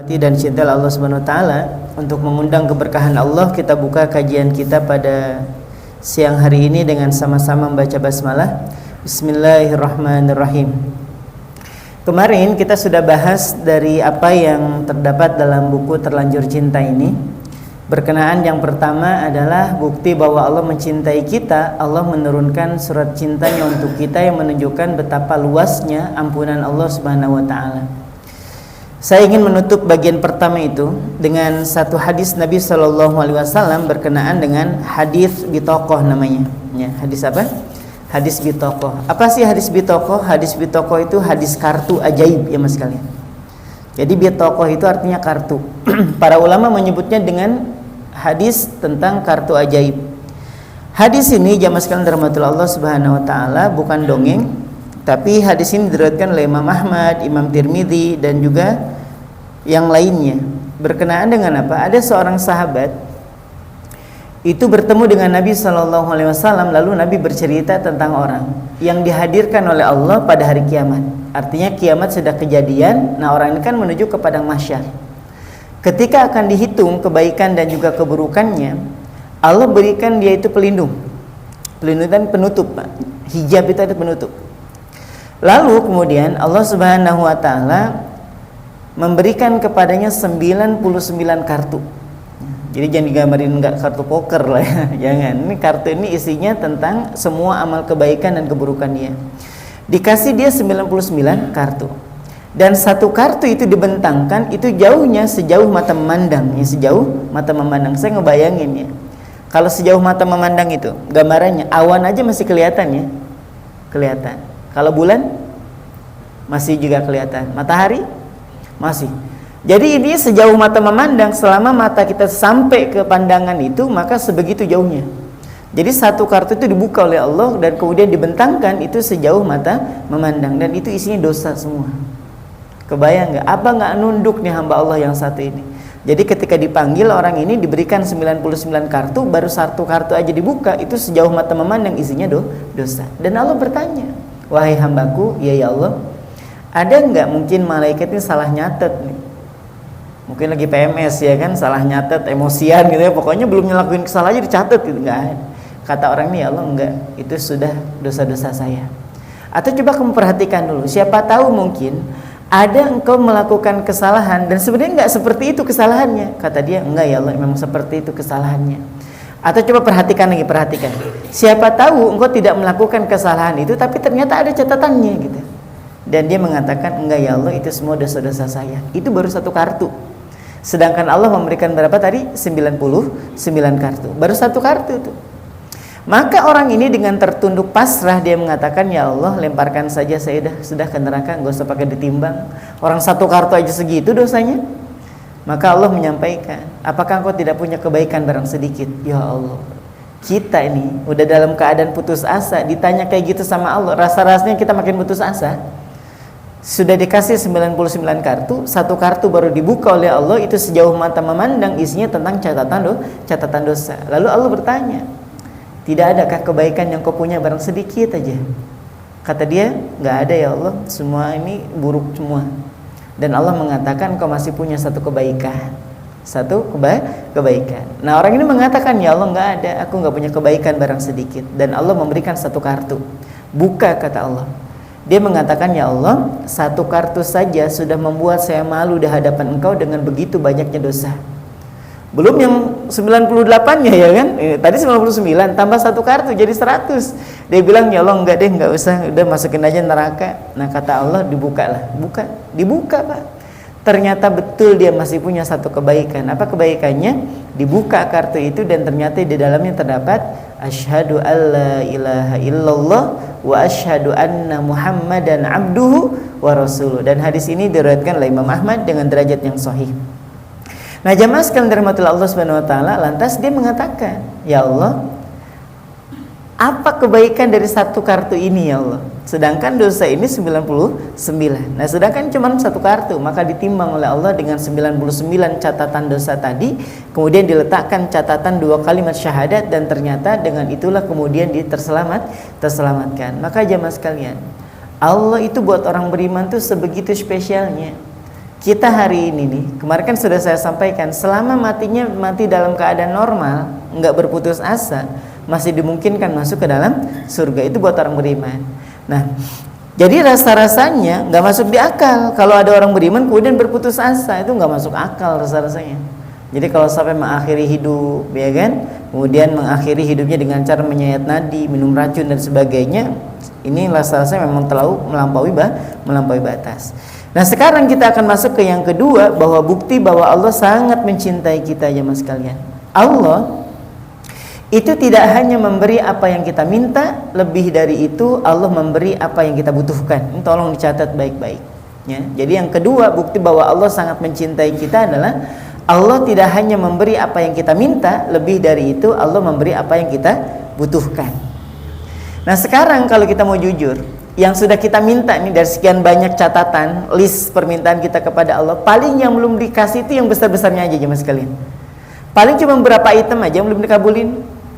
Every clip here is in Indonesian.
Dan cinta Allah Subhanahu wa taala, untuk mengundang keberkahan Allah, kita buka kajian kita pada siang hari ini dengan sama-sama membaca basmalah. Bismillahirrahmanirrahim. Kemarin kita sudah bahas dari apa yang terdapat dalam buku Terlanjur Cinta ini. Berkenaan yang pertama adalah bukti bahwa Allah mencintai kita. Allah menurunkan surat cintanya untuk kita yang menunjukkan betapa luasnya ampunan Allah Subhanahu wa taala. Saya ingin menutup bagian pertama itu dengan satu hadis Nabi SAW berkenaan dengan hadis bitokoh namanya. Ya, hadis apa? Hadis bitokoh. Apa sih hadis bitokoh? Hadis bitokoh itu hadis kartu ajaib ya mas kalian. Jadi bitokoh itu artinya kartu. Para ulama menyebutnya dengan hadis tentang kartu ajaib. Hadis ini jamaah sekalian rahmatullah Allah Subhanahu wa taala bukan dongeng, tapi hadis ini diriwayatkan oleh Imam Ahmad, Imam Tirmidzi dan juga yang lainnya. Berkenaan dengan apa? Ada seorang sahabat itu bertemu dengan Nabi SAW, lalu Nabi bercerita tentang orang yang dihadirkan oleh Allah pada hari kiamat. Artinya kiamat sudah kejadian. Nah, orang ini kan menuju ke padang mahsyar. Ketika akan dihitung kebaikan dan juga keburukannya, Allah berikan dia itu pelindung. Pelindung dan penutup, Pak. Hijab itu ada penutup. Lalu kemudian Allah Subhanahu wa taala memberikan kepadanya 99 kartu. Jadi jangan digambarin enggak kartu poker lah ya. Jangan. Ini kartu ini isinya tentang semua amal kebaikan dan keburukan dia. Dikasih dia 99 kartu. Dan satu kartu itu dibentangkan itu jauhnya sejauh mata memandang, ya, sejauh mata memandang. Saya ngebayangin ya. Kalau sejauh mata memandang itu, gambarannya awan aja masih kelihatan ya. Kelihatan. Kalau bulan masih juga kelihatan. Matahari masih. Jadi ini sejauh mata memandang, selama mata kita sampai ke pandangan itu, maka sebegitu jauhnya. Jadi satu kartu itu dibuka oleh Allah dan kemudian dibentangkan itu sejauh mata memandang, dan itu isinya dosa semua. Kebayang nggak? Apa nggak nunduk nih hamba Allah yang satu ini? Jadi ketika dipanggil orang ini diberikan 99 kartu, baru satu kartu aja dibuka, itu sejauh mata memandang isinya dosa. Dan Allah bertanya, wahai hambaku, ya Allah, ada nggak mungkin malaikat ini salah nyatet nih? Mungkin lagi PMS ya kan, salah nyatet, emosian gitu ya, pokoknya belum ngelakuin kesalahan aja dicatat gitu. Nggak ada. Kata orang ini, ya Allah, enggak, itu sudah dosa-dosa saya. Atau coba kamu perhatikan dulu, siapa tahu mungkin ada engkau melakukan kesalahan dan sebenarnya enggak seperti itu kesalahannya. Kata dia, enggak ya Allah, memang seperti itu kesalahannya. Atau coba perhatikan lagi, perhatikan, siapa tahu engkau tidak melakukan kesalahan itu tapi ternyata ada catatannya gitu. Dan dia mengatakan, enggak ya Allah, itu semua dosa-dosa saya. Itu baru satu kartu. Sedangkan Allah memberikan berapa tadi? 99 kartu. Baru satu kartu itu. Maka orang ini dengan tertunduk pasrah dia mengatakan, ya Allah, lemparkan saja saya sudah ke neraka, enggak usah pakai ditimbang. Orang satu kartu aja segitu dosanya. Maka Allah menyampaikan, apakah engkau tidak punya kebaikan barang sedikit? Ya Allah, kita ini udah dalam keadaan putus asa, ditanya kayak gitu sama Allah, rasa-rasanya kita makin putus asa. Sudah dikasih 99 kartu, satu kartu baru dibuka oleh Allah, itu sejauh mata memandang isinya tentang catatan dosa. Lalu Allah bertanya, tidak adakah kebaikan yang kau punya barang sedikit aja? Kata dia, nggak ada ya Allah, semua ini buruk semua. Dan Allah mengatakan, kau masih punya satu kebaikan. Satu kebaikan. Nah, orang ini mengatakan, ya Allah, nggak ada, aku nggak punya kebaikan barang sedikit. Dan Allah memberikan satu kartu. Buka, kata Allah. Dia mengatakan, ya Allah, satu kartu saja sudah membuat saya malu di hadapan engkau dengan begitu banyaknya dosa. Belum yang 98-nya ya kan? Tadi 99 tambah satu kartu jadi 100. Dia bilang, ya Allah, enggak deh, enggak usah, udah masukin aja neraka. Nah, kata Allah, dibukalah. Dibuka Pak. Ternyata betul dia masih punya satu kebaikan. Apa kebaikannya? Dibuka kartu itu dan ternyata di dalamnya terdapat asyhadu alla ilaha illallah wa asyhadu anna muhammadan abduhu wa rasuluh. Dan hadis ini diriwayatkan oleh Imam Ahmad dengan derajat yang sahih. Nah, jamaah sekalian dirahmati Allah Subhanahu wa taala, lantas dia mengatakan, ya Allah, apa kebaikan dari satu kartu ini ya Allah? Sedangkan dosa ini 99. Nah, sedangkan cuma satu kartu, maka ditimbang oleh Allah dengan 99 catatan dosa tadi, kemudian diletakkan catatan 2 kalimat syahadat, dan ternyata dengan itulah kemudian dia terselamatkan. Maka jamaah sekalian, Allah itu buat orang beriman tuh sebegitu spesialnya. kita hari ini nih, kemarin kan sudah saya sampaikan, selama mati dalam keadaan normal, nggak berputus asa, masih dimungkinkan masuk ke dalam surga. Itu buat orang beriman. Nah, jadi rasa-rasanya nggak masuk di akal kalau ada orang beriman kemudian berputus asa, itu nggak masuk akal rasa-rasanya. Jadi kalau sampai mengakhiri hidup, ya kan, kemudian mengakhiri hidupnya dengan cara menyayat nadi, minum racun dan sebagainya, ini rasa-rasanya memang terlalu melampaui batas. Nah, sekarang kita akan masuk ke yang kedua, bahwa bukti bahwa Allah sangat mencintai kita, ya mas kalian. Allah itu tidak hanya memberi apa yang kita minta, lebih dari itu Allah memberi apa yang kita butuhkan. Ini tolong dicatat baik-baik, ya. Jadi yang kedua, bukti bahwa Allah sangat mencintai kita adalah Allah tidak hanya memberi apa yang kita minta, lebih dari itu Allah memberi apa yang kita butuhkan. Nah, sekarang kalau kita mau jujur, yang sudah kita minta nih dari sekian banyak catatan, list permintaan kita kepada Allah, paling yang belum dikasih itu yang besar-besarnya aja, mas sekalian. Paling cuma beberapa item aja yang belum dikabulin.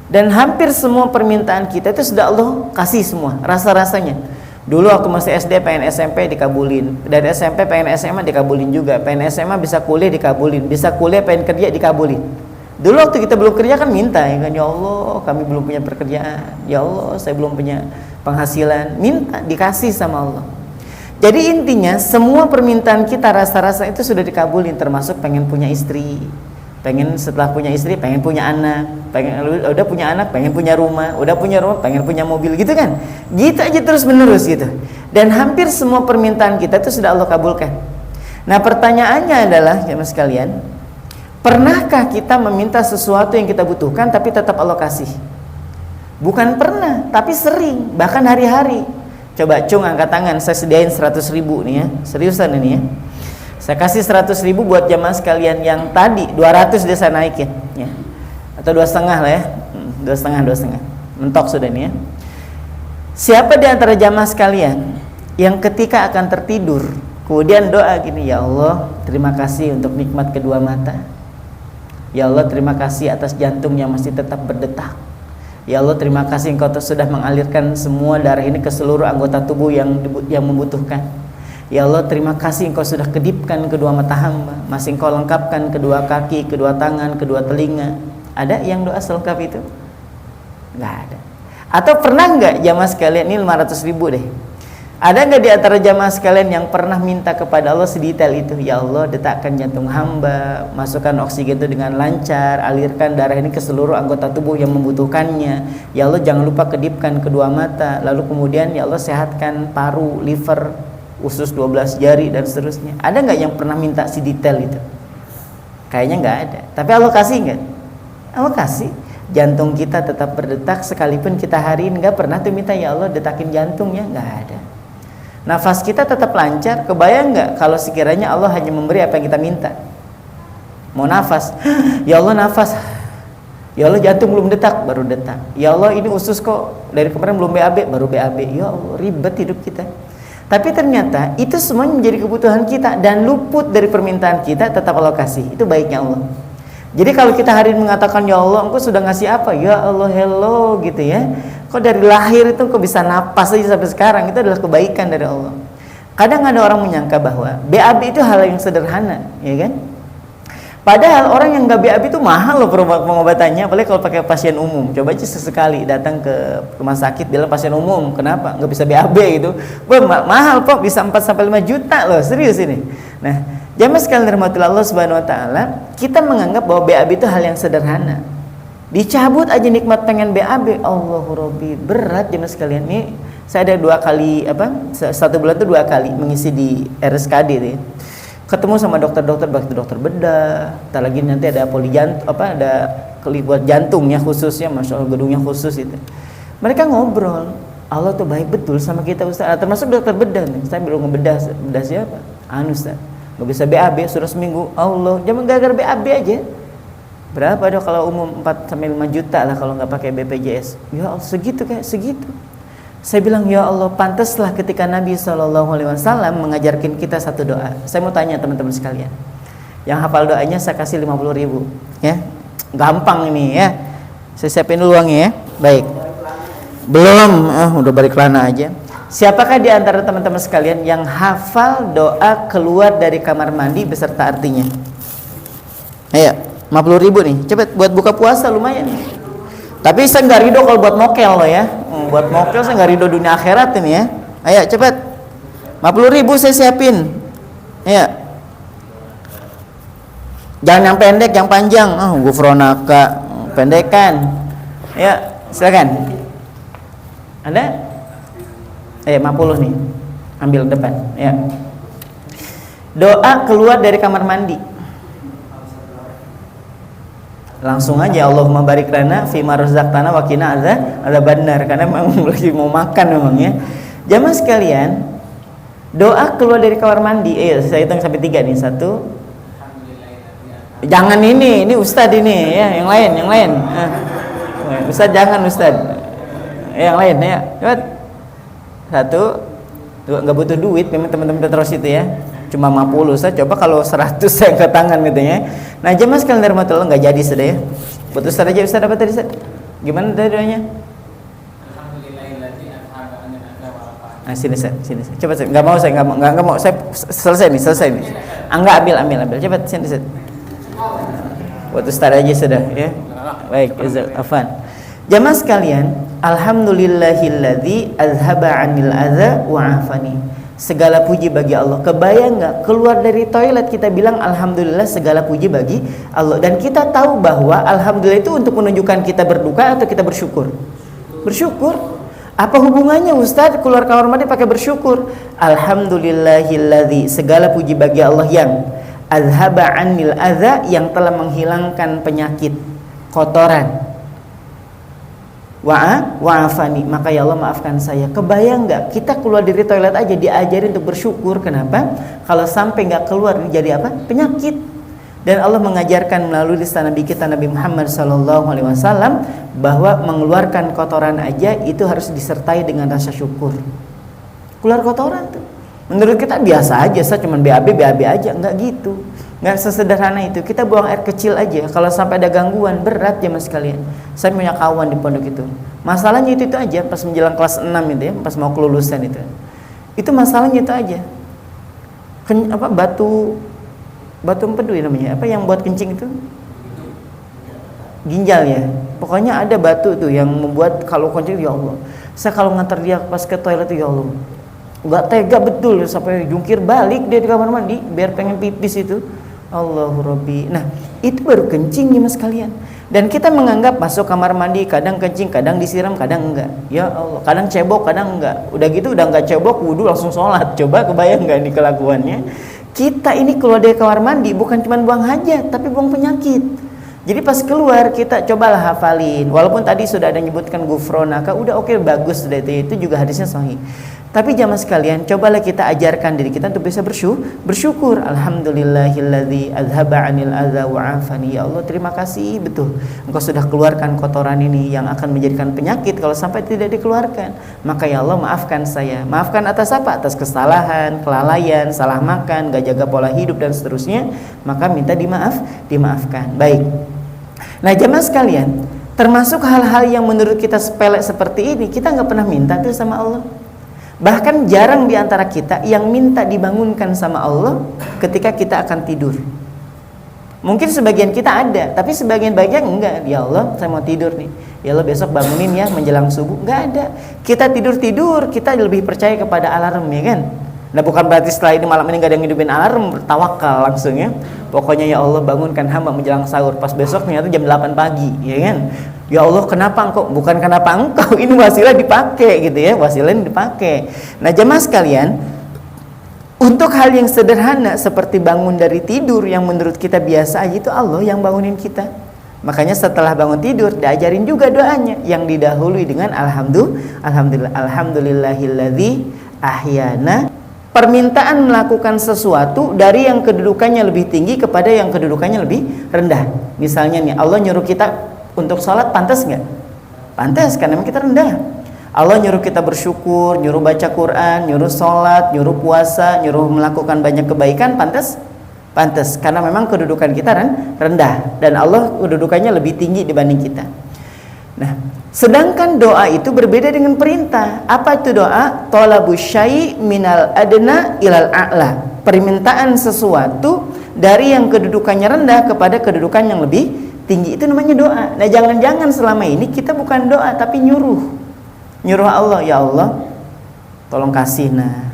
Dan hampir semua permintaan kita itu sudah Allah kasih semua, rasa-rasanya. Dulu waktu masih SD pengen SMP dikabulin, dari SMP pengen SMA dikabulin juga, pengen SMA bisa kuliah dikabulin, bisa kuliah pengen kerja dikabulin. Dulu waktu kita belum kerja kan minta, ya kan, ya Allah kami belum punya pekerjaan, ya Allah saya belum punya penghasilan, minta dikasih sama Allah. Jadi intinya semua permintaan kita rasa-rasa itu sudah dikabulin, termasuk pengen punya istri, pengen setelah punya istri pengen punya anak, udah punya anak pengen punya rumah, udah punya rumah pengen punya mobil, gitu kan, gitu aja terus menerus gitu. Dan hampir semua permintaan kita itu sudah Allah kabulkan. Nah, pertanyaannya adalah, ya mas sekalian, pernahkah kita meminta sesuatu yang kita butuhkan tapi tetap Allah kasih? Bukan pernah, tapi sering, bahkan hari-hari. Coba Cung angkat tangan, saya sediain 100.000 nih ya, seriusan ini ya. Saya kasih 100.000 buat jamaah sekalian yang tadi 200 dia saya naikin, ya. Atau 2,5 lah ya, 2,5, mentok sudah nih ya. Siapa di antara jamaah sekalian yang ketika akan tertidur kemudian doa gini, ya Allah terima kasih untuk nikmat kedua mata, ya Allah terima kasih atas jantung yang masih tetap berdetak, ya Allah terima kasih Engkau sudah mengalirkan semua darah ini ke seluruh anggota tubuh yang membutuhkan, ya Allah terima kasih Engkau sudah kedipkan kedua mata hamba, masih Engkau lengkapkan kedua kaki, kedua tangan, kedua telinga. Ada yang doa selengkap itu? Nggak ada. Atau pernah nggak jamaah sekalian, ini 500.000 deh, ada nggak di antara jamaah sekalian yang pernah minta kepada Allah sedetail itu, ya Allah detakkan jantung hamba, masukkan oksigen itu dengan lancar, alirkan darah ini ke seluruh anggota tubuh yang membutuhkannya, ya Allah jangan lupa kedipkan kedua mata, lalu kemudian ya Allah sehatkan paru, liver, usus 12 jari dan seterusnya. Ada nggak yang pernah minta si detail itu? Kayaknya nggak ada. Tapi Allah kasih nggak? Allah kasih. Jantung kita tetap berdetak sekalipun kita hari ini nggak pernah tuh minta ya Allah detakin jantungnya, nggak ada. Nafas kita tetap lancar. Kebayang nggak kalau sekiranya Allah hanya memberi apa yang kita minta? Mau nafas, ya Allah nafas, ya Allah jantung belum detak, baru detak, ya Allah ini usus kok dari kemarin belum BAB, baru BAB, ya Allah ribet hidup kita. Tapi ternyata itu semuanya menjadi kebutuhan kita dan luput dari permintaan kita, tetap Allah kasih. Itu baiknya Allah. Jadi kalau kita hari ini mengatakan ya Allah Engkau sudah ngasih apa, ya Allah hello gitu ya, kok dari lahir itu kok bisa napas aja sampai sekarang, itu adalah kebaikan dari Allah. Kadang ada orang menyangka bahwa BAB itu hal yang sederhana, ya kan? Padahal orang yang nggak BAB itu mahal loh pengobatannya, apalagi kalau pakai pasien umum. Coba aja sesekali datang ke rumah sakit bilang pasien umum, kenapa nggak bisa BAB gitu? Mahal kok, bisa 4-5 juta loh, serius ini. Nah, jamaah sekalian dirahmati Allah Subhanahu wa taala, kita menganggap bahwa BAB itu hal yang sederhana. Dicabut aja nikmat pengen BAB, Allahu Rabbi, berat jamaah sekalian. Nih saya ada 2 kali satu bulan itu 2 kali mengisi di RSKD ya. Ketemu sama dokter-dokter, baik itu dokter bedah, tak lagi nanti ada ada buat jantungnya khususnya, masya Allah gedungnya khusus itu. Mereka ngobrol, Allah tuh baik betul sama kita Ustaz, termasuk dokter bedah nih. Saya belum ngebedah, bedah siapa? Ustaz, nggak bisa BAB sudah seminggu, Allah, jangan gara-gara BAB aja. Berapa dong kalau umum 4-5 juta lah kalau nggak pakai BPJS. Ya Allah segitu kayak segitu. Saya bilang ya Allah, pantaslah ketika Nabi SAW mengajarkan kita satu doa. Saya mau tanya teman-teman sekalian, yang hafal doanya saya kasih 50.000 ya, gampang ini ya. Saya siapin dulu uangnya ya. Baik, belum, udah balik lana aja. Siapakah di antara teman-teman sekalian yang hafal doa keluar dari kamar mandi beserta artinya? Ayo, 50.000 nih, cepet buat buka puasa lumayan. Tapi saya nggak ridho kalau buat mokel loh ya. Buat mokel saya nggak ridho dunia akhirat ini ya. Ayo cepet, 50.000 saya siapin. Ayo. Jangan yang pendek, yang panjang. Gufronaka, pendekan. Ya, silakan. Ada? 50 nih. Ambil depan, ya. Doa keluar dari kamar mandi. Langsung aja, Allahumma barik lana fima razaqtana wa qina adzabannar, karena memang lagi mau makan memang ya. Jamaah sekalian, doa keluar dari kamar mandi. Saya hitung sampai 3 nih. 1. Jangan ini Ustadz ini ya, yang lain. Ustadz jangan Ustadz. Yang lain ya. Cepat. 1, 2, enggak butuh duit memang teman-teman terus itu ya. Cuma 50. Saya coba kalau 100 saya ke tangan gitu ya. Nah, jemaah sekalian rahmatullah, enggak jadi sudah ya. Buat Ustadz aja. Ustadz apa tadi Ustadz? Gimana tadi doanya? Nah, sini Ustadz. Coba Ustadz. Enggak mau saya selesai nih. Enggak, ambil. Cepat sini Ustadz. Buat Ustadz aja sudah ya. Baik, afan. Jamaah sekalian, alhamdulillahilladzi azhaba 'anil adza wa 'afani. Segala puji bagi Allah. Kebayang enggak keluar dari toilet kita bilang alhamdulillah, segala puji bagi Allah, dan kita tahu bahwa alhamdulillah itu untuk menunjukkan kita berduka atau kita bersyukur? Bersyukur. Apa hubungannya Ustaz keluar kamar mandi pakai bersyukur? Alhamdulillahilladzi, segala puji bagi Allah yang azhaba 'anil adza, yang telah menghilangkan penyakit, kotoran. Wa'afani, maka ya Allah maafkan saya. Kebayang nggak kita keluar dari toilet aja diajarin untuk bersyukur? Kenapa? Kalau sampai nggak keluar jadi apa? Penyakit. Dan Allah mengajarkan melalui lisan Nabi kita Nabi Muhammad SAW bahwa mengeluarkan kotoran aja itu harus disertai dengan rasa syukur. Keluar kotoran tuh, menurut kita biasa aja, saya cuma BAB aja, nggak gitu. Nggak sesederhana itu. Kita buang air kecil aja, kalau sampai ada gangguan berat ya mas sekalian. Saya punya kawan di pondok itu, masalahnya itu aja pas menjelang kelas 6 itu ya, pas mau kelulusan itu masalahnya itu aja. Batu empedu ya namanya, apa yang buat kencing itu? Ginjal ya. Pokoknya ada batu tuh yang membuat kalau kencing, ya Allah. Saya kalau ngantar dia pas ke toilet itu, ya Allah, nggak tega betul sampai jungkir balik dia di kamar mandi biar pengen pipis itu. Allahu Rabbi. Nah, itu baru kencing nih mas kalian. Dan kita menganggap masuk kamar mandi kadang kencing, kadang disiram, kadang enggak. Ya Allah, kadang cebok, kadang enggak. Udah gitu udah enggak cebok, wudu langsung sholat. Coba kebayang enggak ini kelakuannya? Kita ini keluar dari kamar mandi bukan cuma buang hajat, tapi buang penyakit. Jadi pas keluar kita cobalah hafalin. Walaupun tadi sudah ada nyebutkan gufronaka, udah oke, bagus sudah itu juga hadisnya sahih. Tapi jamaah sekalian, cobalah kita ajarkan diri kita untuk bisa bersyukur. Alhamdulillahilladzi azhaba 'anil adza wa 'afani. Ya Allah, terima kasih betul. Engkau sudah keluarkan kotoran ini yang akan menjadikan penyakit kalau sampai tidak dikeluarkan. Maka ya Allah, maafkan saya. Maafkan atas apa? Atas kesalahan, kelalaian, salah makan, gak jaga pola hidup dan seterusnya. Maka minta dimaafkan. Baik. Nah, jamaah sekalian, termasuk hal-hal yang menurut kita sepele seperti ini, kita nggak pernah minta tuh sama Allah. Bahkan jarang di antara kita yang minta dibangunkan sama Allah ketika kita akan tidur. Mungkin sebagian kita ada, tapi sebagian enggak. Ya Allah, saya mau tidur nih. Ya Allah, besok bangunin ya menjelang subuh. Enggak ada. Kita tidur, kita lebih percaya kepada alarm ya kan. Nah, bukan berarti setelah ini malam ini gak ada yang ngidupin alarm, tawakal langsung ya. Pokoknya ya Allah, bangunkan hamba menjelang sahur. Pas besok ternyata jam 8 pagi ya kan. Ya Allah, kenapa engkau? Bukan kenapa engkau, ini wasilah dipakai gitu ya, wasilah ini dipakai. Nah, jemaah sekalian, untuk hal yang sederhana seperti bangun dari tidur yang menurut kita biasa aja, itu Allah yang bangunin kita. Makanya setelah bangun tidur diajarin juga doanya yang didahului dengan alhamdulillahilladzi ahyana. Permintaan melakukan sesuatu dari yang kedudukannya lebih tinggi kepada yang kedudukannya lebih rendah. Misalnya nih, Allah nyuruh kita untuk sholat, pantas nggak? Pantas, karena memang kita rendah. Allah nyuruh kita bersyukur, nyuruh baca Quran, nyuruh sholat, nyuruh puasa, nyuruh melakukan banyak kebaikan, pantas? Pantas, karena memang kedudukan kita rendah. Dan Allah kedudukannya lebih tinggi dibanding kita. Nah, sedangkan doa itu berbeda dengan perintah. Apa itu doa? Talabus syai' minal adna ilal a'la. Permintaan sesuatu dari yang kedudukannya rendah kepada kedudukan yang lebih tinggi, itu namanya doa. Nah, jangan-jangan selama ini kita bukan doa tapi nyuruh Allah, ya Allah tolong kasih, nah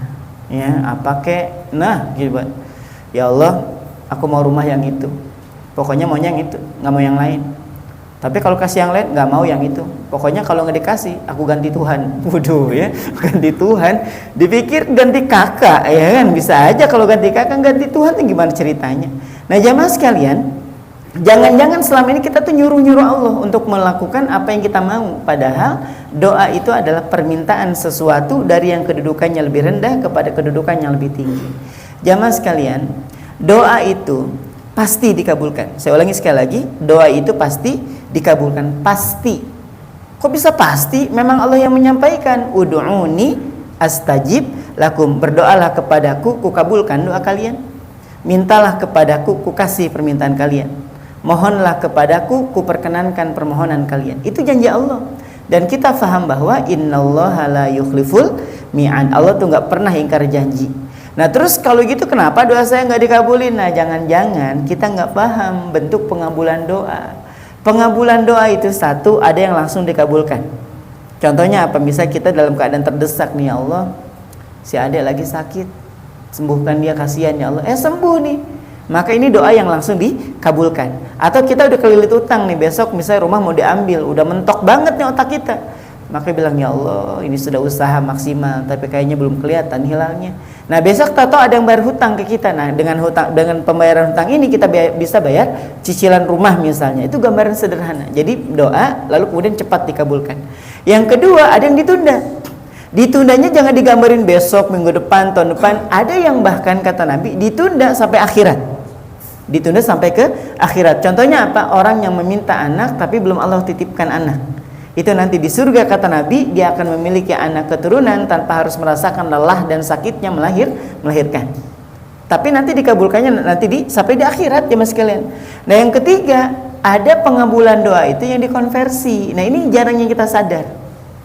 ya apa kek, nah gitu. Ya Allah aku mau rumah yang itu, pokoknya maunya yang itu, nggak mau yang lain. Tapi kalau kasih yang lain nggak mau yang itu, pokoknya kalau nggak dikasih aku ganti Tuhan. Waduh ya, ganti Tuhan, dipikir ganti kakak ya kan, bisa aja kalau ganti kakak, ganti Tuhan gimana ceritanya. Nah jamaah sekalian, jangan-jangan selama ini kita tuh nyuruh Allah untuk melakukan apa yang kita mau, padahal doa itu adalah permintaan sesuatu dari yang kedudukannya lebih rendah kepada kedudukan yang lebih tinggi. Jamaah sekalian, doa itu pasti dikabulkan. Saya ulangi sekali lagi, doa itu pasti dikabulkan, pasti. Kok bisa pasti? Memang Allah yang menyampaikan, ud'uni astajib lakum, berdoalah kepadaku ku kabulkan doa kalian, mintalah kepadaku ku kasih permintaan kalian, mohonlah kepadaku ku perkenankan permohonan kalian. Itu janji Allah. Dan kita faham bahwa innallaha la yukhliful mi'ad, Allah tuh nggak pernah ingkar janji. Nah terus kalau gitu kenapa doa saya nggak dikabulin? Nah jangan-jangan kita nggak paham bentuk pengabulan doa. Pengabulan doa itu satu, ada yang langsung dikabulkan. Contohnya apa? Misal kita dalam keadaan terdesak nih, ya Allah si adik lagi sakit, sembuhkan dia, kasihan ya Allah, sembuh nih, maka ini doa yang langsung dikabulkan. Atau kita udah kelilit utang nih, besok misalnya rumah mau diambil, udah mentok banget nih otak kita, maka bilang ya Allah ini sudah usaha maksimal tapi kayaknya belum kelihatan hilalnya. Nah besok tahu ada yang bayar hutang ke kita. Nah dengan pembayaran hutang ini kita bisa bayar cicilan rumah misalnya. Itu gambaran sederhana. Jadi doa lalu kemudian cepat dikabulkan. Yang kedua, ada yang ditunda. Ditundanya jangan digambarin besok, minggu depan, tahun depan. Ada yang bahkan kata Nabi ditunda sampai akhirat. Ditunda sampai ke akhirat. Contohnya apa? Orang yang meminta anak tapi belum Allah titipkan anak. Itu nanti di surga kata Nabi, dia akan memiliki anak keturunan tanpa harus merasakan lelah dan sakitnya melahirkan. Tapi nanti dikabulkannya nanti sampai di akhirat ya mas sekalian. Nah yang ketiga, ada pengabulan doa itu yang dikonversi. Nah ini jarang yang kita sadar.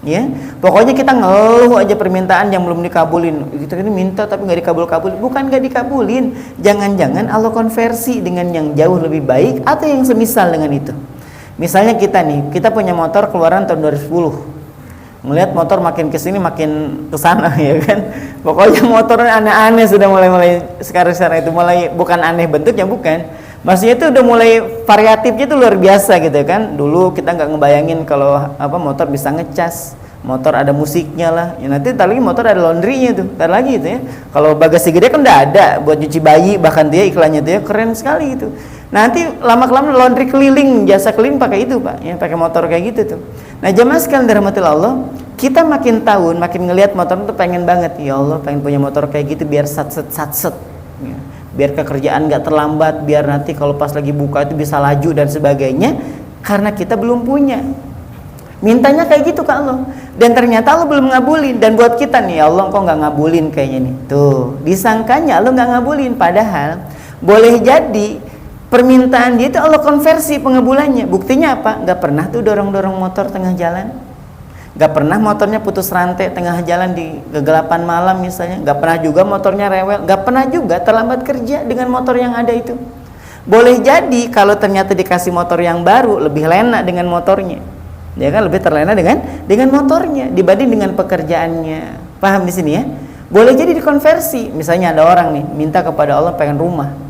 Ya, pokoknya kita ngeluh aja permintaan yang belum dikabulin. Kita ini minta tapi nggak dikabul-kabulin. Bukan nggak dikabulin, jangan-jangan Allah konversi dengan yang jauh lebih baik atau yang semisal dengan itu. Misalnya kita punya motor keluaran tahun 2010. Melihat motor makin kesini makin kesana ya kan. Pokoknya motornya aneh-aneh sudah mulai sekarang itu mulai bukan aneh bentuknya, bukan. Maksudnya itu udah mulai variatifnya itu luar biasa gitu kan. Dulu kita nggak ngebayangin kalau motor bisa ngecas, motor ada musiknya lah. Ya nanti ntar lagi motor ada laundrynya tuh, ntar lagi itu ya. Kalau bagasi gede kan udah ada buat cuci bayi, bahkan dia iklannya tuh ya keren sekali itu. Nanti lama-kelamaan laundry keliling, jasa keliling pakai itu pak, ya pakai motor kayak gitu tuh. Nah jemaah sekalian dirahmatillah Allah, kita makin tahun makin ngelihat motor itu pengen banget, ya Allah pengen punya motor kayak gitu biar satset, ya. Biar kekerjaan nggak terlambat, biar nanti kalau pas lagi buka itu bisa laju dan sebagainya. Karena kita belum punya, mintanya kayak gitu ke Allah, dan ternyata Allah belum ngabulin. Dan buat kita nih, ya Allah kok nggak ngabulin kayaknya nih, tuh disangkanya Allah nggak ngabulin, padahal boleh jadi permintaan dia itu Allah konversi pengabulannya. Buktinya apa? Gak pernah tuh dorong-dorong motor tengah jalan, gak pernah motornya putus rantai tengah jalan di kegelapan malam misalnya, gak pernah juga motornya rewel, gak pernah juga terlambat kerja dengan motor yang ada itu. Boleh jadi kalau ternyata dikasih motor yang baru lebih lena dengan motornya, ya kan, lebih terlena dengan motornya dibanding dengan pekerjaannya. Paham di sini ya? Boleh jadi dikonversi. Misalnya ada orang nih minta kepada Allah pengen rumah,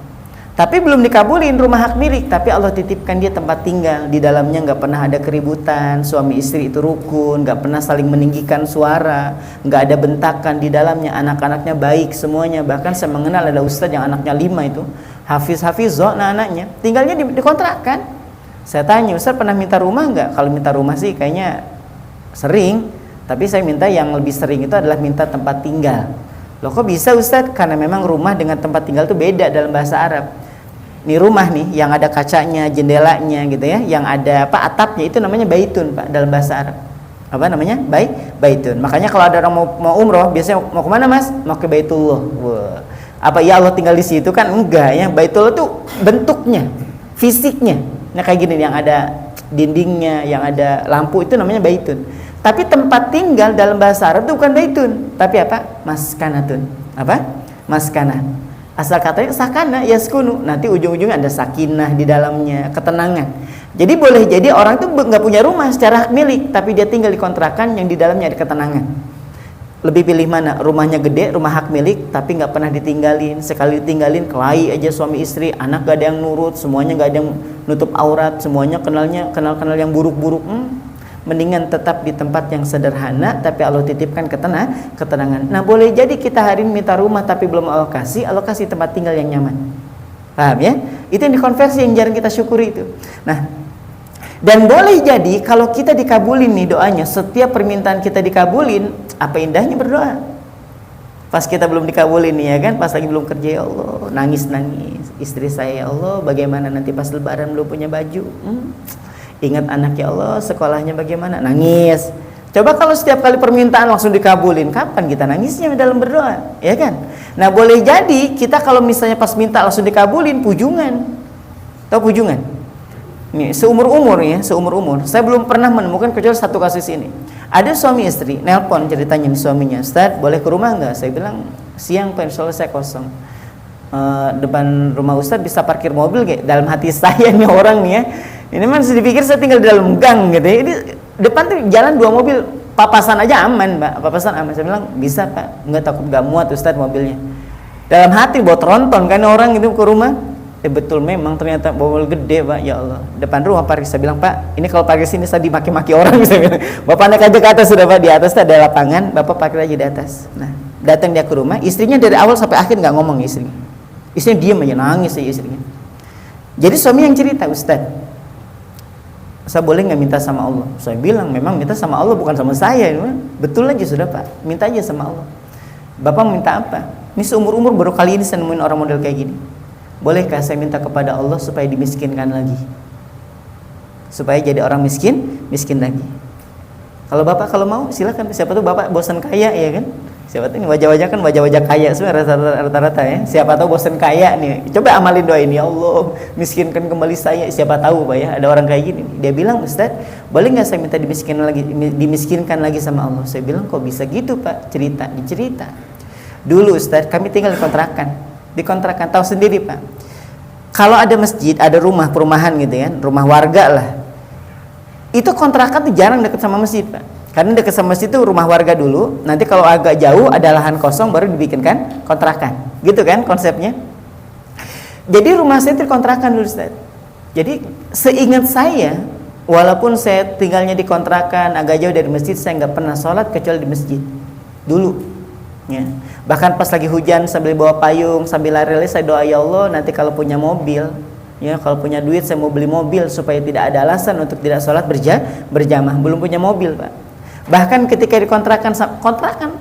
tapi belum dikabulin, rumah hak milik, tapi Allah titipkan dia tempat tinggal. Di dalamnya nggak pernah ada keributan, suami istri itu rukun, nggak pernah saling meninggikan suara, nggak ada bentakan di dalamnya, anak-anaknya baik semuanya. Bahkan saya mengenal ada ustadz yang anaknya 5 itu, hafiz-hafizoh, anaknya tinggalnya dikontrakan. Saya tanya, ustadz pernah minta rumah nggak? Kalau minta rumah sih kayaknya sering, tapi saya minta yang lebih sering itu adalah minta tempat tinggal. Loh kok bisa ustadz? Karena memang rumah dengan tempat tinggal itu beda dalam bahasa Arab. Ini rumah nih yang ada kacanya, jendelanya gitu ya, yang ada atapnya, itu namanya baitun pak dalam bahasa Arab. Apa namanya? Baitun. Makanya kalau ada orang mau umroh biasanya mau kemana mas? Mau ke Baitullah. Wah. Apa ya Allah tinggal di situ kan? Enggak ya. Baitullah tuh bentuknya, fisiknya. Nah kayak gini yang ada dindingnya, yang ada lampu, itu namanya baitun. Tapi tempat tinggal dalam bahasa Arab itu bukan baitun, tapi apa? Maskanatun. Apa? Maskanah. Asal katanya sakana yaskunu, nanti ujung-ujungnya ada sakinah di dalamnya, ketenangan. Jadi boleh jadi orang tuh nggak punya rumah secara hak milik, tapi dia tinggal di kontrakan yang di dalamnya ada ketenangan. Lebih pilih mana? Rumahnya gede, rumah hak milik, tapi nggak pernah ditinggalin. Sekali ditinggalin, kelahi aja suami istri, anak gak ada yang nurut, semuanya gak ada yang nutup aurat, semuanya kenal yang buruk-buruk. Mendingan tetap di tempat yang sederhana, tapi Allah titipkan ketenangan. Nah, boleh jadi kita hari ini minta rumah tapi belum Allah kasih tempat tinggal yang nyaman. Paham ya? Itu yang dikonversi, yang jarang kita syukuri itu. Nah, dan boleh jadi kalau kita dikabulin nih doanya, setiap permintaan kita dikabulin, apa indahnya berdoa. Pas kita belum dikabulin nih ya kan, pas lagi belum kerja, ya Allah, nangis istri saya, ya Allah, bagaimana nanti pas lebaran belum punya baju. Ingat anak, ya Allah, sekolahnya bagaimana, nangis. Coba kalau setiap kali permintaan langsung dikabulin, kapan kita nangisnya dalam berdoa, ya kan? Nah, boleh jadi kita kalau misalnya pas minta langsung dikabulin, pujungan. Tahu pujungan? Nih, seumur umur. Saya belum pernah menemukan kecuali satu kasus ini. Ada suami istri, nelpon ceritanya nih suaminya, Ustaz, boleh ke rumah nggak? Saya bilang, siang Pak, insya Allah saya kosong. Depan rumah Ustaz bisa parkir mobil gak? Dalam hati saya nih orang nih ya, ini masih dipikir saya tinggal di dalam gang gitu ya. Ini depan tuh jalan 2 mobil, papasan aja aman, Pak. Papasan aman. Saya bilang, bisa Pak, nggak takut gak muat Ustaz mobilnya. Dalam hati buat tronton kan orang itu ke rumah. Betul, memang ternyata mobil gede, Pak. Ya Allah, depan rumah parkir. Saya bilang, Pak, ini kalau parkir sini saya dimaki-maki orang. Saya bilang, Bapak naik aja ke atas sudah, Pak. Di atas ada lapangan, Bapak parkir aja di atas. Nah, datang dia ke rumah, istrinya dari awal sampai akhir nggak ngomong istrinya. Istrinya diam aja, nangis aja istrinya. Jadi suami yang cerita, Ustaz, saya boleh nggak minta sama Allah? Saya bilang, memang minta sama Allah, bukan sama saya. Betul aja sudah, Pak, minta aja sama Allah. Bapak minta apa? Ini seumur-umur baru kali ini saya nemuin orang model kayak gini. Bolehkah saya minta kepada Allah supaya dimiskinkan lagi, supaya jadi orang miskin lagi? Kalau Bapak kalau mau silakan. Siapa tahu Bapak bosan kaya, ya kan? Siapa tahu ini wajah-wajah kan wajah-wajah kaya sebenarnya rata-rata ya. Siapa tahu bosan kaya nih, coba amalin doa ini, ya Allah, miskinkan kembali saya. Siapa tahu, Pak, ya, ada orang kayak gini. Dia bilang, Ustaz, boleh nggak saya minta dimiskinkan lagi sama Allah? Saya bilang, kok bisa gitu, Pak? Dicerita. Dulu Ustaz, kami tinggal di kontrakan, tahu sendiri, Pak. Kalau ada masjid, ada rumah perumahan gitu ya, rumah warga lah. Itu kontrakan tuh jarang dekat sama masjid, Pak. Karena dekat sama masjid itu rumah warga dulu, nanti kalau agak jauh ada lahan kosong baru dibikinkan kontrakan. Gitu kan konsepnya. Jadi rumah saya itu kontrakan dulu, Ustaz. Jadi seingat saya, walaupun saya tinggalnya di kontrakan agak jauh dari masjid, saya nggak pernah sholat kecuali di masjid dulu. Ya. Bahkan pas lagi hujan sambil bawa payung, sambil lari-lari saya doa, ya Allah, nanti kalau punya mobil, ya, kalau punya duit saya mau beli mobil supaya tidak ada alasan untuk tidak sholat berjamaah. Belum punya mobil, Pak. Bahkan ketika di kontrakan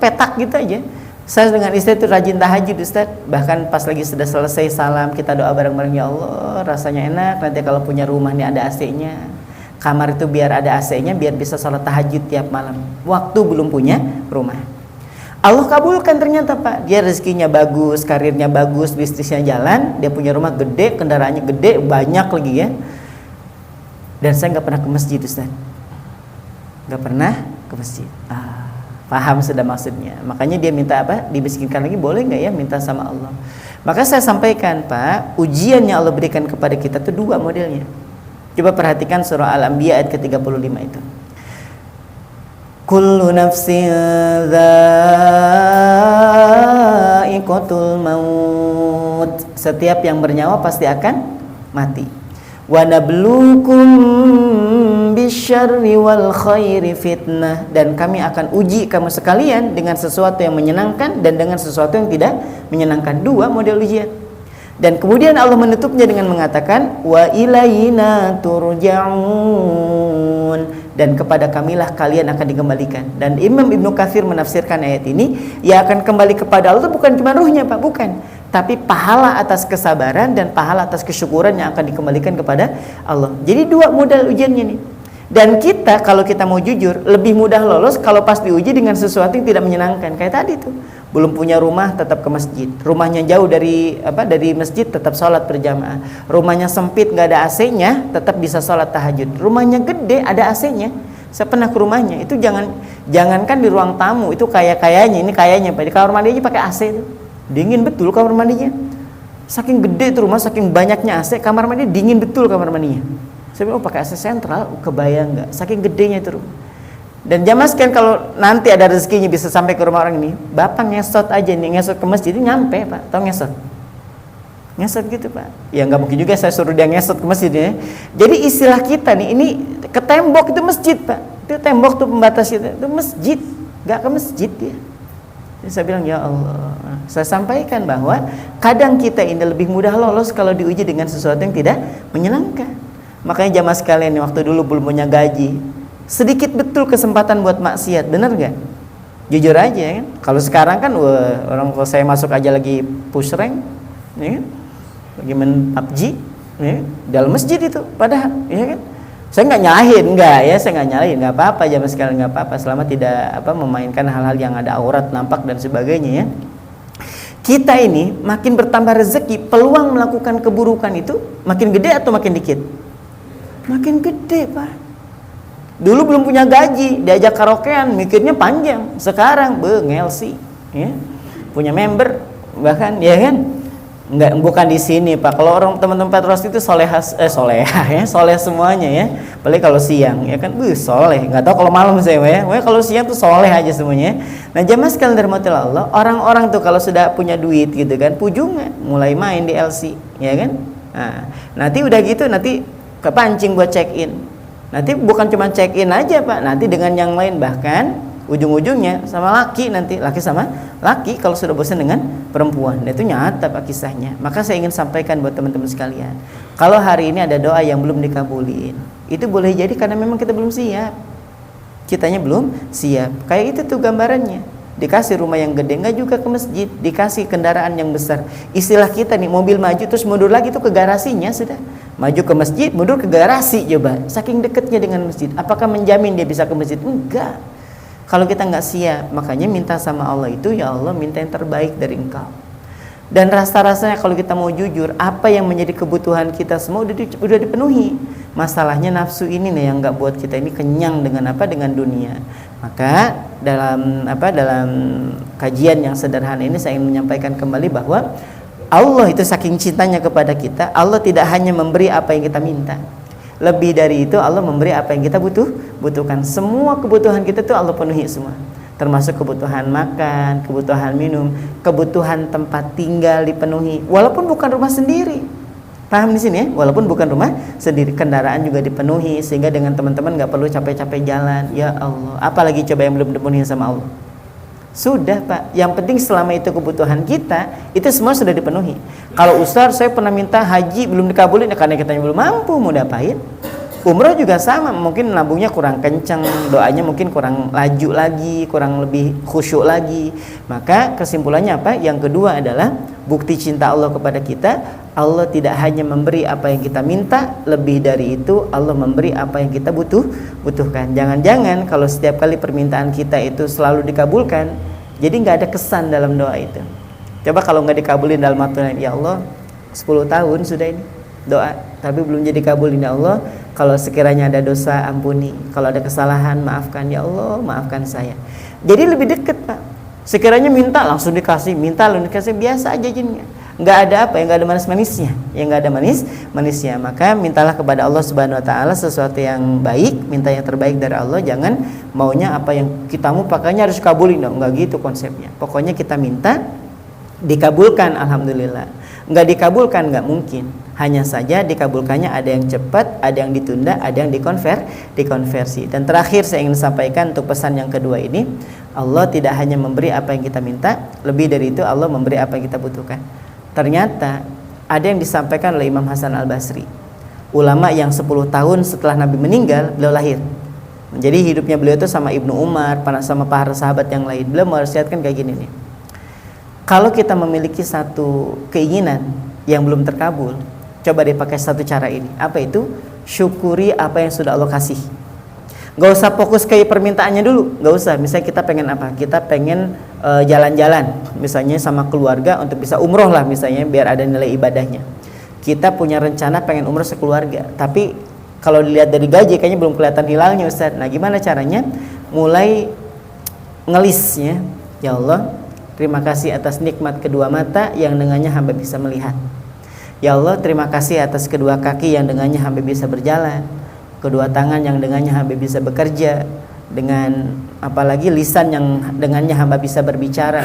petak gitu aja, saya dengan istri itu rajin tahajud, Ustaz. Bahkan pas lagi sudah selesai salam, kita doa bareng-bareng, ya Allah, rasanya enak nanti kalau punya rumah nih ada AC-nya. Kamar itu biar ada AC-nya, biar bisa sholat tahajud tiap malam. Waktu belum punya rumah. Allah kabulkan ternyata, Pak. Dia rezekinya bagus, karirnya bagus, bisnisnya jalan, dia punya rumah gede, kendaraannya gede, banyak lagi ya. Dan saya nggak pernah ke masjid, Ustaz. Nggak pernah ke masjid. Paham sudah maksudnya. Makanya dia minta apa? Dimiskinkan lagi, boleh nggak ya minta sama Allah? Maka saya sampaikan, Pak, ujian yang Allah berikan kepada kita itu 2 modelnya. Coba perhatikan surah Al-Anbiya ayat ke-35 itu. Kullu nafsin dha'iqatul maut. Setiap yang bernyawa pasti akan mati. Wa nabluukum bisyarri wal khairi fitnah. Dan kami akan uji kamu sekalian dengan sesuatu yang menyenangkan dan dengan sesuatu yang tidak menyenangkan. 2 model ujian. Dan kemudian Allah menutupnya dengan mengatakan, wa ilaina turja'un. Dan kepada kamilah kalian akan dikembalikan. Dan Imam Ibnu Katsir menafsirkan ayat ini, ya akan kembali kepada Allah itu bukan cuma ruhnya, Pak, bukan, tapi pahala atas kesabaran dan pahala atas kesyukuran yang akan dikembalikan kepada Allah. Jadi 2 modal ujiannya nih. Dan kita kalau kita mau jujur lebih mudah lolos kalau pas diuji dengan sesuatu yang tidak menyenangkan. Kayak tadi tuh, Belum punya rumah tetap ke masjid. Rumahnya jauh dari masjid tetap sholat berjamaah. Rumahnya sempit nggak ada AC-nya tetap bisa sholat tahajud. Rumahnya gede ada AC-nya. Saya pernah ke rumahnya, itu jangankan di ruang tamu, itu kayaknya Pak, di kamar mandi aja pakai AC itu. Dingin betul kamar mandinya. Saking gede itu rumah, saking banyaknya AC, kamar mandi dingin betul kamar mandinya. Saya bilang, pakai AC sentral, kebayang nggak? Saking gedenya itu rumah. Dan jamaah sekalian, kalau nanti ada rezekinya bisa sampai ke rumah orang ini, bapak ngesot aja nih, ngesot ke masjid ini nyampe Pak, tahu ngesot? Ngesot gitu Pak. Ya nggak mungkin juga saya suruh dia ngesot ke masjid ya. Jadi istilah kita nih, ini ke tembok itu masjid Pak. Itu tembok tuh pembatas itu masjid, nggak ke masjid ya. Jadi saya bilang ya Allah, saya sampaikan bahwa kadang kita ini lebih mudah lolos kalau diuji dengan sesuatu yang tidak menyenangkan. Makanya jamaah sekalian nih, waktu dulu belum punya gaji, sedikit betul kesempatan buat maksiat, bener nggak? Jujur aja kan. Kalau sekarang kan orang kalau saya masuk aja lagi push rank, ya kan? Lagi main PUBG, ya, dalam masjid itu, padahal, ya kan? Saya nggak nyalahin, saya nggak nyalahin, nggak apa-apa, jamaah sekalian nggak apa-apa, selama tidak memainkan hal-hal yang ada aurat, nampak dan sebagainya ya. Kita ini makin bertambah rezeki, peluang melakukan keburukan itu makin gede atau makin dikit? Makin gede Pak. Dulu belum punya gaji, diajak karaokean, mikirnya panjang. Sekarang ngelsi, ya, punya member, bahkan, ya kan? Enggak, bukan di sini Pak. Kalau orang teman-teman Petros itu soleh ya, soleh semuanya ya. Apalagi kalau siang, ya kan, soleh. Nggak tahu kalau malam saya ya. Kalau siang tuh soleh aja semuanya. Nah jamaah sekalian dirahmati Allah, orang-orang tuh kalau sudah punya duit gitu kan, pujungnya mulai main di LC, ya kan? Nah, nanti udah gitu nanti kepancing buat check in. Nanti bukan cuma check in aja Pak, nanti dengan yang lain, bahkan ujung-ujungnya sama laki, nanti laki sama laki kalau sudah bosan dengan perempuan. Nah, itu nyata Pak kisahnya. Maka saya ingin sampaikan buat teman-teman sekalian, kalau hari ini ada doa yang belum dikabulin, itu boleh jadi karena memang kita belum siap, kitanya belum siap. Kayak itu tuh gambarannya, dikasih rumah yang gede nggak juga ke masjid, dikasih kendaraan yang besar. Istilah kita nih, mobil maju terus mundur lagi tuh ke garasinya, sudah maju ke masjid, mundur ke garasi. Coba, saking dekatnya dengan masjid, apakah menjamin dia bisa ke masjid? Enggak. Kalau kita nggak siap, makanya minta sama Allah itu, ya Allah minta yang terbaik dari Engkau. Dan rasa-rasanya kalau kita mau jujur, apa yang menjadi kebutuhan kita semua udah dipenuhi. Masalahnya nafsu ini nih yang nggak buat kita ini kenyang dengan dengan dunia. Maka dalam kajian yang sederhana ini saya ingin menyampaikan kembali bahwa Allah itu saking cintanya kepada kita, Allah tidak hanya memberi apa yang kita minta. Lebih dari itu, Allah memberi apa yang kita butuhkan. Semua kebutuhan kita tuh Allah penuhi semua, termasuk kebutuhan makan, kebutuhan minum, kebutuhan tempat tinggal dipenuhi, walaupun bukan rumah sendiri. Paham di sini ya? Walaupun bukan rumah sendiri, kendaraan juga dipenuhi, sehingga dengan teman-teman nggak perlu capek-capek jalan. Ya Allah, apalagi coba yang belum dipenuhi sama Allah? Sudah Pak, yang penting selama itu kebutuhan kita, itu semua sudah dipenuhi. Kalau Ustaz saya pernah minta haji belum dikabulin, ya karena kita belum mampu, mau diapain? Umroh juga sama, mungkin nabungnya kurang kencang, doanya mungkin kurang laju lagi, kurang lebih khusyuk lagi. Maka kesimpulannya apa? Yang kedua adalah bukti cinta Allah kepada kita. Allah tidak hanya memberi apa yang kita minta, lebih dari itu Allah memberi apa yang kita butuhkan. Jangan-jangan kalau setiap kali permintaan kita itu selalu dikabulkan, jadi nggak ada kesan dalam doa itu. Coba kalau nggak dikabulin dalam waktu, ya Allah 10 tahun sudah ini doa tapi belum jadi kabulin, ya Allah kalau sekiranya ada dosa ampuni, kalau ada kesalahan maafkan, ya Allah maafkan saya. Jadi lebih dekat Pak. Sekiranya minta langsung dikasih, minta langsung dikasih, biasa aja jadinya. Nggak ada nggak ada manis-manisnya, nggak ada manisnya. Maka mintalah kepada Allah Subhanahu Wa Taala sesuatu yang baik, minta yang terbaik dari Allah. Jangan maunya apa yang kita mau pakainya harus kabulin, nggak gitu konsepnya. Pokoknya kita minta dikabulkan, alhamdulillah. Nggak dikabulkan nggak mungkin. Hanya saja dikabulkannya ada yang cepat, ada yang ditunda, ada yang dikonversi. Dan terakhir saya ingin sampaikan untuk pesan yang kedua ini, Allah tidak hanya memberi apa yang kita minta, lebih dari itu Allah memberi apa yang kita butuhkan. Ternyata ada yang disampaikan oleh Imam Hasan Al-Basri, ulama yang 10 tahun setelah Nabi meninggal beliau lahir. Jadi hidupnya beliau itu sama Ibnu Umar, sama para sahabat yang lain. Beliau mewasiatkan kayak gini nih, kalau kita memiliki satu keinginan yang belum terkabul, coba dipakai satu cara ini. Apa itu? Syukuri apa yang sudah Allah kasih. Gak usah fokus ke permintaannya dulu, gak usah. Misalnya kita pengen apa? Kita pengen jalan-jalan, misalnya sama keluarga untuk bisa umroh lah misalnya, biar ada nilai ibadahnya. Kita punya rencana pengen umroh sekeluarga, tapi kalau dilihat dari gaji kayaknya belum kelihatan hilalnya Ustaz. Nah gimana caranya? Mulai ngelisnya, ya Allah, terima kasih atas nikmat kedua mata yang dengannya hamba bisa melihat. Ya Allah, terima kasih atas kedua kaki yang dengannya hamba bisa berjalan, kedua tangan yang dengannya hamba bisa bekerja, dengan apalagi lisan yang dengannya hamba bisa berbicara.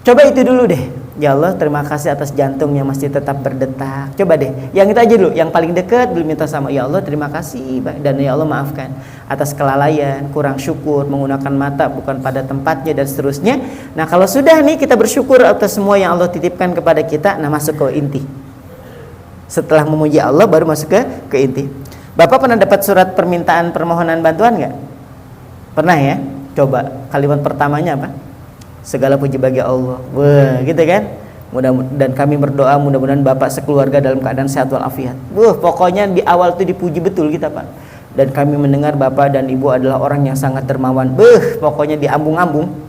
Coba itu dulu deh. Ya Allah, terima kasih atas jantung yang masih tetap berdetak. Coba deh, yang itu aja dulu, yang paling dekat dulu minta sama ya Allah, terima kasih dan ya Allah maafkan atas kelalaian, kurang syukur, menggunakan mata bukan pada tempatnya dan seterusnya. Nah kalau sudah nih kita bersyukur atas semua yang Allah titipkan kepada kita, nah masuk ke inti. Setelah memuji Allah baru masuk ke inti. Bapak pernah dapat surat permintaan permohonan bantuan nggak? Pernah ya? Coba kalimat pertamanya apa? Segala puji bagi Allah. Wah, gitu kan? Dan kami berdoa mudah-mudahan Bapak sekeluarga dalam keadaan sehat walafiat. Pokoknya di awal itu dipuji betul kita, Pak. Dan kami mendengar Bapak dan Ibu adalah orang yang sangat dermawan. Pokoknya diambung-ambung.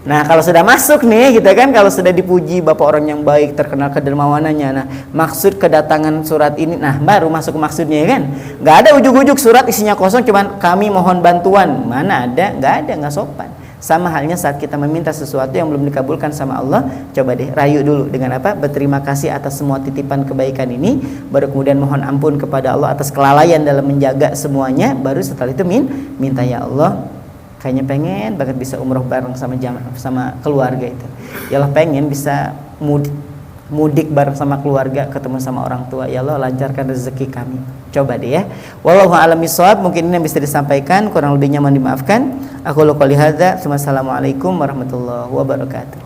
Nah, kalau sudah masuk nih, gitu kan, kalau sudah dipuji Bapak orang yang baik, terkenal kedermawanannya. Nah, maksud kedatangan surat ini, nah baru masuk ke maksudnya kan. Gak ada ujuk-ujuk surat isinya kosong, cuman kami mohon bantuan. Mana ada? Gak ada, gak sopan. Sama halnya saat kita meminta sesuatu yang belum dikabulkan sama Allah, coba deh rayu dulu dengan apa? Berterima kasih atas semua titipan kebaikan ini, baru kemudian mohon ampun kepada Allah atas kelalaian dalam menjaga semuanya, baru setelah itu minta ya Allah, kayaknya pengen banget bisa umroh bareng sama keluarga itu. Ya Allah, pengen bisa mudik bareng sama keluarga, ketemu sama orang tua. Ya Allah, lancarkan rezeki kami. Coba deh ya. Wallahu a'lam bishawab. Mungkin ini yang bisa disampaikan, kurang lebihnya mohon dimaafkan. Aku qouli hadza. Wassalamualaikum warahmatullahi wabarakatuh.